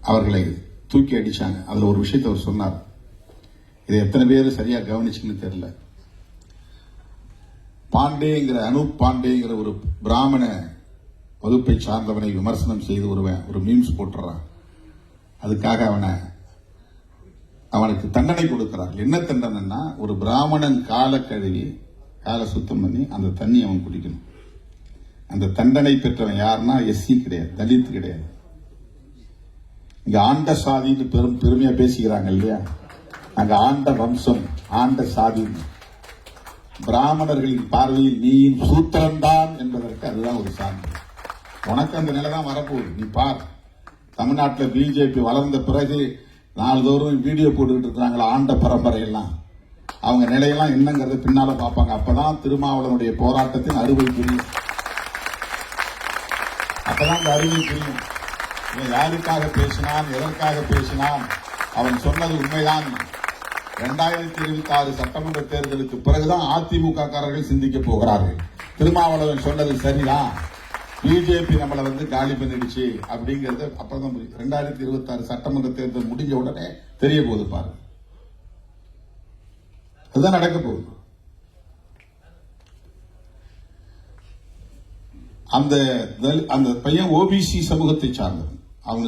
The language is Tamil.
அவர்களை தூக்கி அடிச்சாங்க. அதுல ஒரு விஷயத்தை அவர் சொன்னார். இதை எத்தனை பேர் சரியா கவனிச்சுன்னு தெரியல. பாண்டேங்கிற அனூப் பாண்டேங்கிற ஒரு பிராமண வகுப்பை சார்ந்தவனை விமர்சனம் செய்து ஒரு மீம்ஸ் போட்டுறான். அதுக்காக அவனுக்கு தண்டனை கொடுக்கிறார். என்ன தண்டனைன்னா, ஒரு பிராமணன் காலை கழுவி காலை சுத்தம் பண்ணி அந்த தண்ணி அவன் குடிக்கணும். அந்த தண்டனை பெற்றவன் யாருன்னா எஸ்சி கிடையாது, தலித் கிடையாது. இங்க ஆண்ட சாதின்னு பெருமையா பேசிக்கிறாங்க இல்லையா? அங்க ஆண்ட வம்சம், ஆண்ட சாதி. பிராமணர்களின் பார்வையில் நீயின் சூத்திரம்தான் என்பதற்கு அதுதான் ஒரு சான்று. உனக்கு அந்த நிலை தான் வரப்போகுது. நீ பார், தமிழ்நாட்டில் பிஜேபி வளர்ந்த பிறகு நாள்தோறும் வீடியோ போட்டுக்கிட்டு இருக்கிறாங்களா ஆண்ட பரம்பரை எல்லாம். அவங்க நிலையெல்லாம் என்னங்கிறத பின்னால பார்ப்பாங்க. அப்பதான் திருமாவளவனுடைய போராட்டத்தின் அறுவை புரியும். அப்பதான் அந்த அறுவை புரியும். இவன் யாருக்காக பேசினான், எதற்காக பேசினான், அவன் சொன்னது உண்மைதான். 2026 சட்டமன்ற தேர்தலுக்கு பிறகுதான் அதிமுக காரர்கள் சிந்திக்க போகிறார்கள். திருமாவளவன் சொன்னது சரிதான், பிஜேபி நம்மளை காலி பண்ணிடுச்சு அப்படிங்கறது அப்பதான் 2026 சட்டமன்ற தேர்தல் முடிஞ்ச உடனே தெரிய போகுது. பாருங்க, அதுதான் நடக்க போகுது. அந்த பையன் ஓபிசி சமூகத்தை சார்ந்தவன். அவங்க